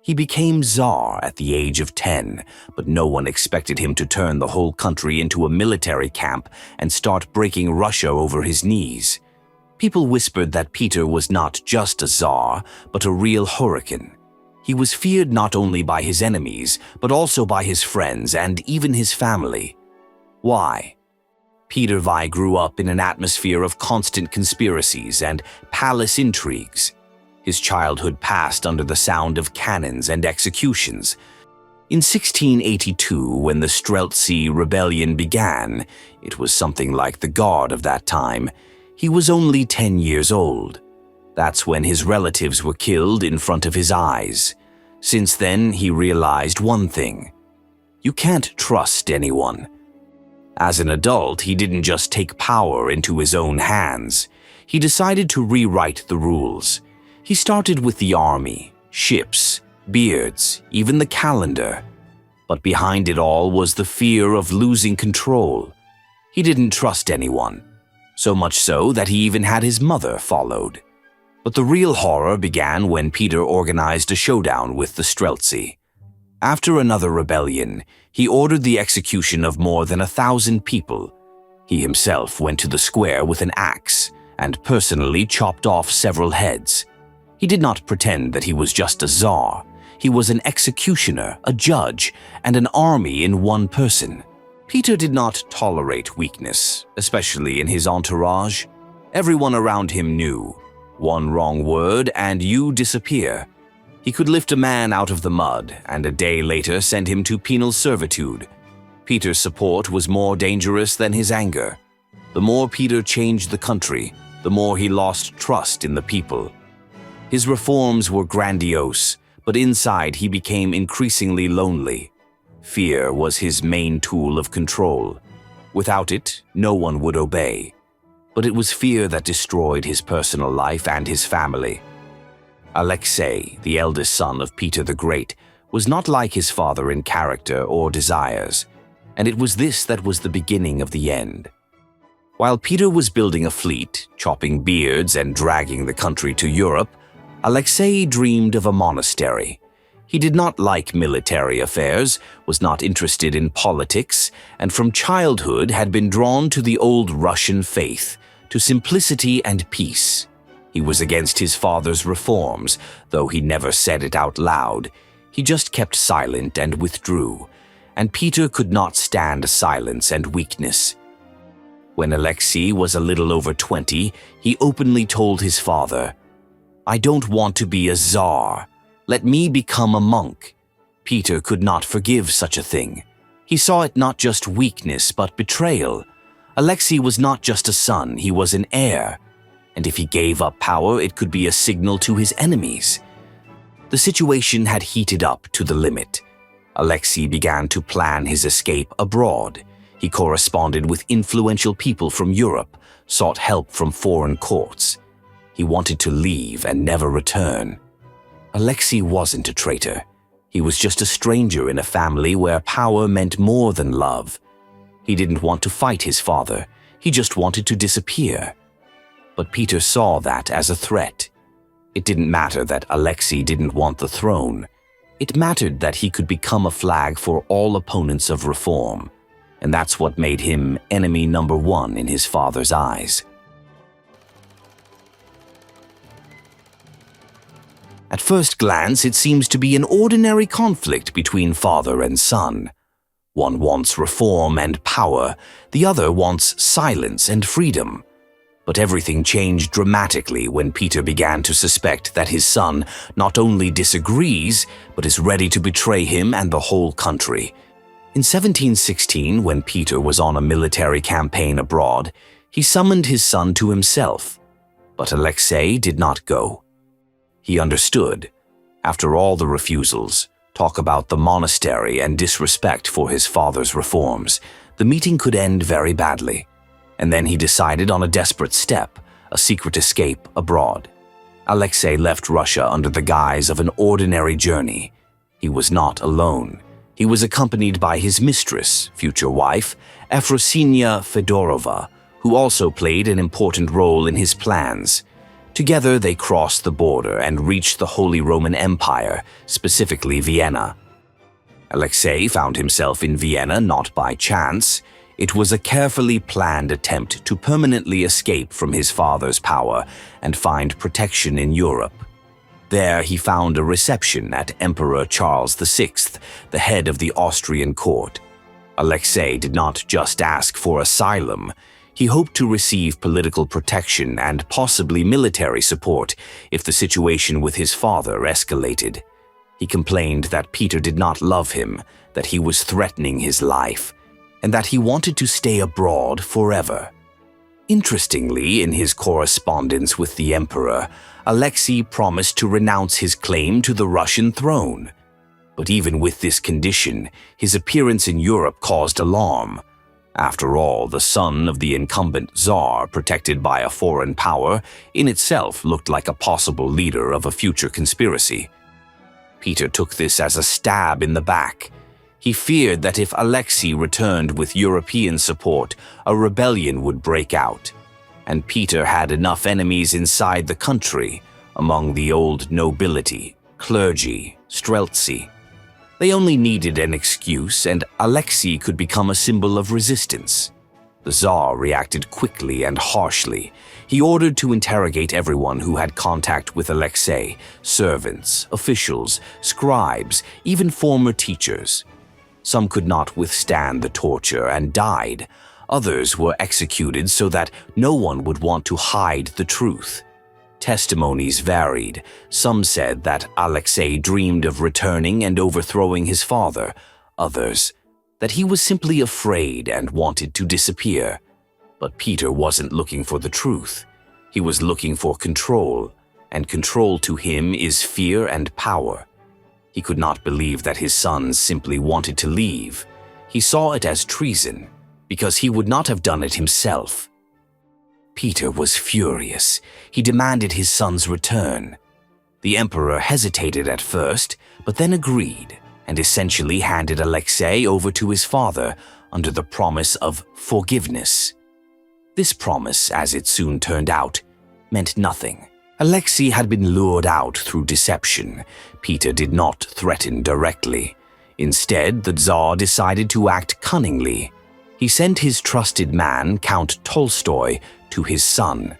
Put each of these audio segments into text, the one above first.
He became Tsar at the age of 10, but no one expected him to turn the whole country into a military camp and start breaking Russia over his knees. People whispered that Peter was not just a Tsar, but a real hurricane. He was feared not only by his enemies, but also by his friends and even his family. Why? Peter I grew up in an atmosphere of constant conspiracies and palace intrigues. His childhood passed under the sound of cannons and executions. In 1682, when the Streltsy Rebellion began, it was something like the Guard of that time. He was only 10 years old. That's when his relatives were killed in front of his eyes. Since then, he realized one thing: you can't trust anyone. As an adult, he didn't just take power into his own hands. He decided to rewrite the rules. He started with the army, ships, beards, even the calendar. But behind it all was the fear of losing control. He didn't trust anyone, so much so that he even had his mother followed. But the real horror began when Peter organized a showdown with the Streltsy. After another rebellion, he ordered the execution of more than 1,000 people. He himself went to the square with an axe and personally chopped off several heads. He did not pretend that he was just a Tsar. He was an executioner, a judge, and an army in one person. Peter did not tolerate weakness, especially in his entourage. Everyone around him knew. One wrong word and you disappear. He could lift a man out of the mud and a day later send him to penal servitude. Peter's support was more dangerous than his anger. The more Peter changed the country, the more he lost trust in the people. His reforms were grandiose, but inside he became increasingly lonely. Fear was his main tool of control. Without it, no one would obey. But it was fear that destroyed his personal life and his family. Alexei, the eldest son of Peter the Great, was not like his father in character or desires, and it was this that was the beginning of the end. While Peter was building a fleet, chopping beards and dragging the country to Europe, Alexei dreamed of a monastery. He did not like military affairs, was not interested in politics, and from childhood had been drawn to the old Russian faith, to simplicity and peace. He was against his father's reforms, though he never said it out loud. He just kept silent and withdrew, and Peter could not stand silence and weakness. When Alexei was a little over 20, he openly told his father, "I don't want to be a Tsar. Let me become a monk." Peter could not forgive such a thing. He saw it not just weakness, but betrayal. Alexei was not just a son, he was an heir. And if he gave up power, it could be a signal to his enemies. The situation had heated up to the limit. Alexei began to plan his escape abroad. He corresponded with influential people from Europe, sought help from foreign courts. He wanted to leave and never return. Alexei wasn't a traitor. He was just a stranger in a family where power meant more than love. He didn't want to fight his father. He just wanted to disappear. But Peter saw that as a threat. It didn't matter that Alexei didn't want the throne. It mattered that he could become a flag for all opponents of reform. And that's what made him enemy number one in his father's eyes. At first glance, it seems to be an ordinary conflict between father and son. One wants reform and power, the other wants silence and freedom. But everything changed dramatically when Peter began to suspect that his son not only disagrees, but is ready to betray him and the whole country. In 1716, when Peter was on a military campaign abroad, he summoned his son to himself. But Alexei did not go. He understood. After all the refusals, talk about the monastery and disrespect for his father's reforms, the meeting could end very badly. And then he decided on a desperate step, a secret escape abroad. Alexei left Russia under the guise of an ordinary journey. He was not alone. He was accompanied by his mistress, future wife, Efrosinya Fedorova, who also played an important role in his plans. Together they crossed the border and reached the Holy Roman Empire, specifically Vienna. Alexei found himself in Vienna not by chance. It was a carefully planned attempt to permanently escape from his father's power and find protection in Europe. There he found a reception at Emperor Charles VI, the head of the Austrian court. Alexei did not just ask for asylum. He hoped to receive political protection and possibly military support if the situation with his father escalated. He complained that Peter did not love him, that he was threatening his life, and that he wanted to stay abroad forever. Interestingly, in his correspondence with the emperor, Alexei promised to renounce his claim to the Russian throne. But even with this condition, his appearance in Europe caused alarm. After all, the son of the incumbent Tsar, protected by a foreign power, in itself looked like a possible leader of a future conspiracy. Peter took this as a stab in the back. He feared that if Alexei returned with European support, a rebellion would break out. And Peter had enough enemies inside the country, among the old nobility, clergy, streltsy. They only needed an excuse, and Alexei could become a symbol of resistance. The Tsar reacted quickly and harshly. He ordered to interrogate everyone who had contact with Alexei, servants, officials, scribes, even former teachers. Some could not withstand the torture and died. Others were executed so that no one would want to hide the truth. Testimonies varied. Some said that Alexei dreamed of returning and overthrowing his father. Others, that he was simply afraid and wanted to disappear. But Peter wasn't looking for the truth. He was looking for control, and control to him is fear and power. He could not believe that his sons simply wanted to leave. He saw it as treason, because he would not have done it himself. Peter was furious. He demanded his son's return. The emperor hesitated at first, but then agreed, and essentially handed Alexei over to his father under the promise of forgiveness. This promise, as it soon turned out, meant nothing. Alexei had been lured out through deception. Peter did not threaten directly. Instead, the Tsar decided to act cunningly. He sent his trusted man, Count Tolstoy, to his son.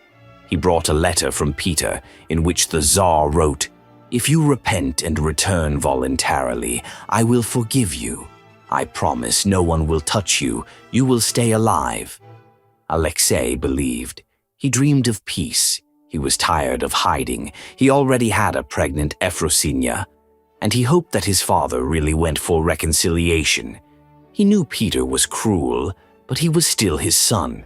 He brought a letter from Peter in which the Tsar wrote, "If you repent and return voluntarily, I will forgive you. I promise no one will touch you. You will stay alive." Alexei believed. He dreamed of peace. He was tired of hiding. He already had a pregnant Efrosinia, and he hoped that his father really went for reconciliation. He knew Peter was cruel, but he was still his son.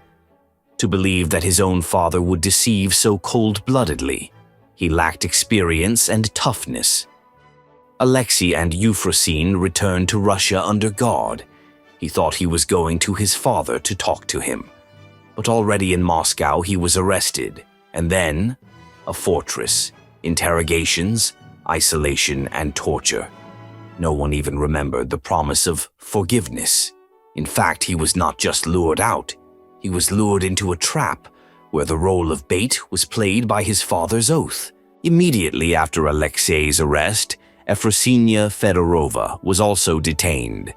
To believe that his own father would deceive so cold-bloodedly, he lacked experience and toughness. Alexei and Euphrosyne returned to Russia under guard. He thought he was going to his father to talk to him. But already in Moscow he was arrested, and then a fortress, interrogations, isolation, and torture. No one even remembered the promise of forgiveness. In fact, he was not just lured out. He was lured into a trap where the role of bait was played by his father's oath. Immediately after Alexei's arrest, Efrosinia Fedorova was also detained.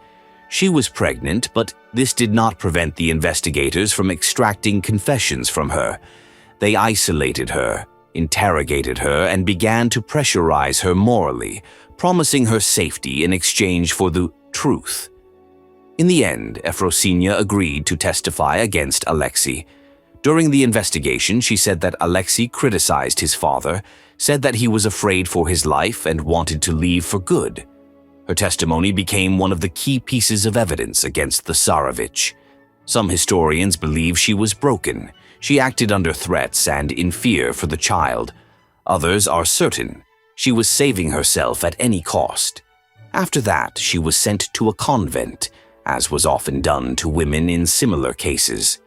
She was pregnant, but this did not prevent the investigators from extracting confessions from her. They isolated her, interrogated her, and began to pressurize her morally, promising her safety in exchange for the truth. In the end, Efrosinia agreed to testify against Alexei. During the investigation, she said that Alexei criticized his father, said that he was afraid for his life and wanted to leave for good. Her testimony became one of the key pieces of evidence against the Tsarevich. Some historians believe she was broken. She acted under threats and in fear for the child. Others are certain she was saving herself at any cost. After that, she was sent to a convent, as was often done to women in similar cases.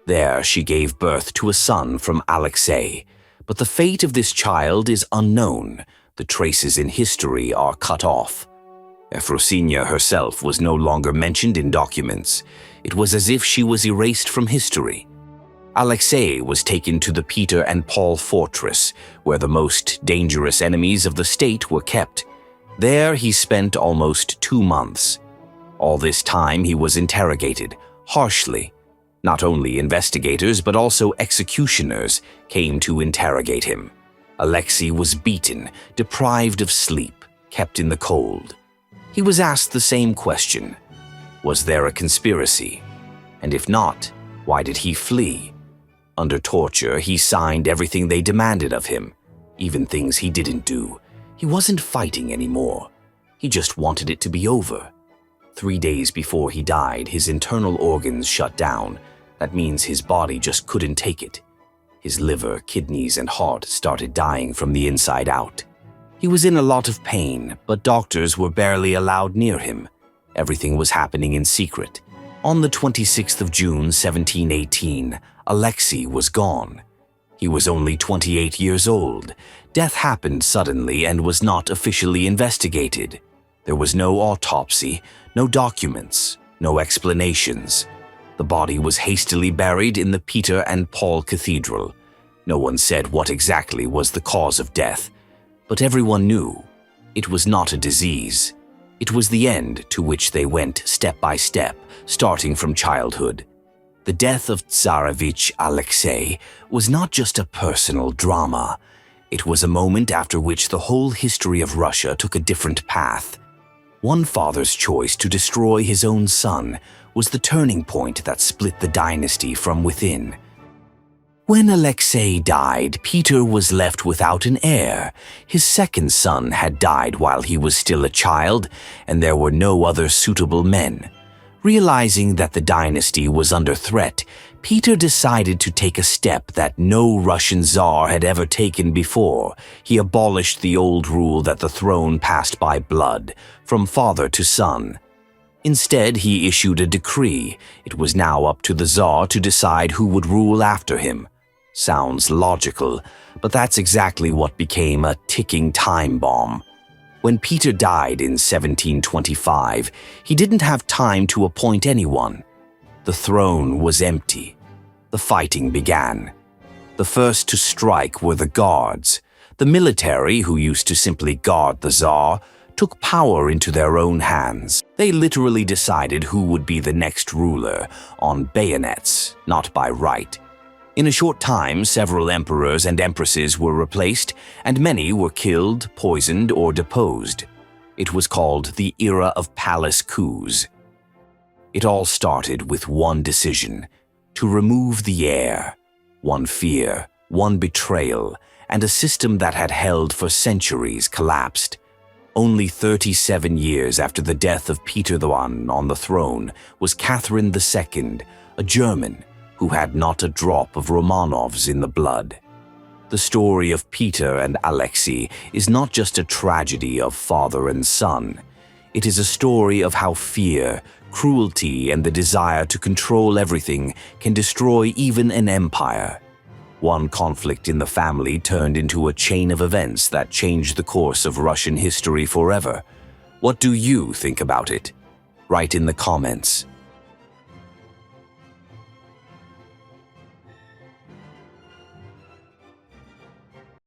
There, she gave birth to a son from Alexei, but the fate of this child is unknown. The traces in history are cut off. Efrosinia herself was no longer mentioned in documents. It was as if she was erased from history. Alexei was taken to the Peter and Paul fortress, where the most dangerous enemies of the state were kept. There he spent almost 2 months. All this time he was interrogated, harshly. Not only investigators but also executioners came to interrogate him. Alexei was beaten, deprived of sleep, kept in the cold. He was asked the same question. Was there a conspiracy? And if not, why did he flee? Under torture, he signed everything they demanded of him, even things he didn't do. He wasn't fighting anymore. He just wanted it to be over. 3 days before he died, his internal organs shut down. That means his body just couldn't take it. His liver, kidneys, and heart started dying from the inside out. He was in a lot of pain, but doctors were barely allowed near him. Everything was happening in secret. On the 26th of June, 1718, Alexei was gone. He was only 28 years old. Death happened suddenly and was not officially investigated. There was no autopsy, no documents, no explanations. The body was hastily buried in the Peter and Paul Cathedral. No one said what exactly was the cause of death, but everyone knew it was not a disease. It was the end to which they went step by step, starting from childhood. The death of Tsarevich Alexei was not just a personal drama. It was a moment after which the whole history of Russia took a different path. One father's choice to destroy his own son was the turning point that split the dynasty from within. When Alexei died, Peter was left without an heir. His second son had died while he was still a child, and there were no other suitable men. Realizing that the dynasty was under threat, Peter decided to take a step that no Russian Tsar had ever taken before. He abolished the old rule that the throne passed by blood, from father to son. Instead, he issued a decree. It was now up to the Tsar to decide who would rule after him. Sounds logical, but that's exactly what became a ticking time bomb. When Peter died in 1725, he didn't have time to appoint anyone. The throne was empty. The fighting began. The first to strike were the guards. The military, who used to simply guard the Tsar, took power into their own hands. They literally decided who would be the next ruler, on bayonets, not by right. In a short time, several emperors and empresses were replaced, and many were killed, poisoned, or deposed. It was called the era of palace coups. It all started with one decision: to remove the heir. One fear, one betrayal, and a system that had held for centuries collapsed. Only 37 years after the death of Peter I on the throne was Catherine II, a German, who had not a drop of Romanovs in the blood. The story of Peter and Alexei is not just a tragedy of father and son. It is a story of how fear, cruelty, and the desire to control everything can destroy even an empire. One conflict in the family turned into a chain of events that changed the course of Russian history forever. What do you think about it? Write in the comments.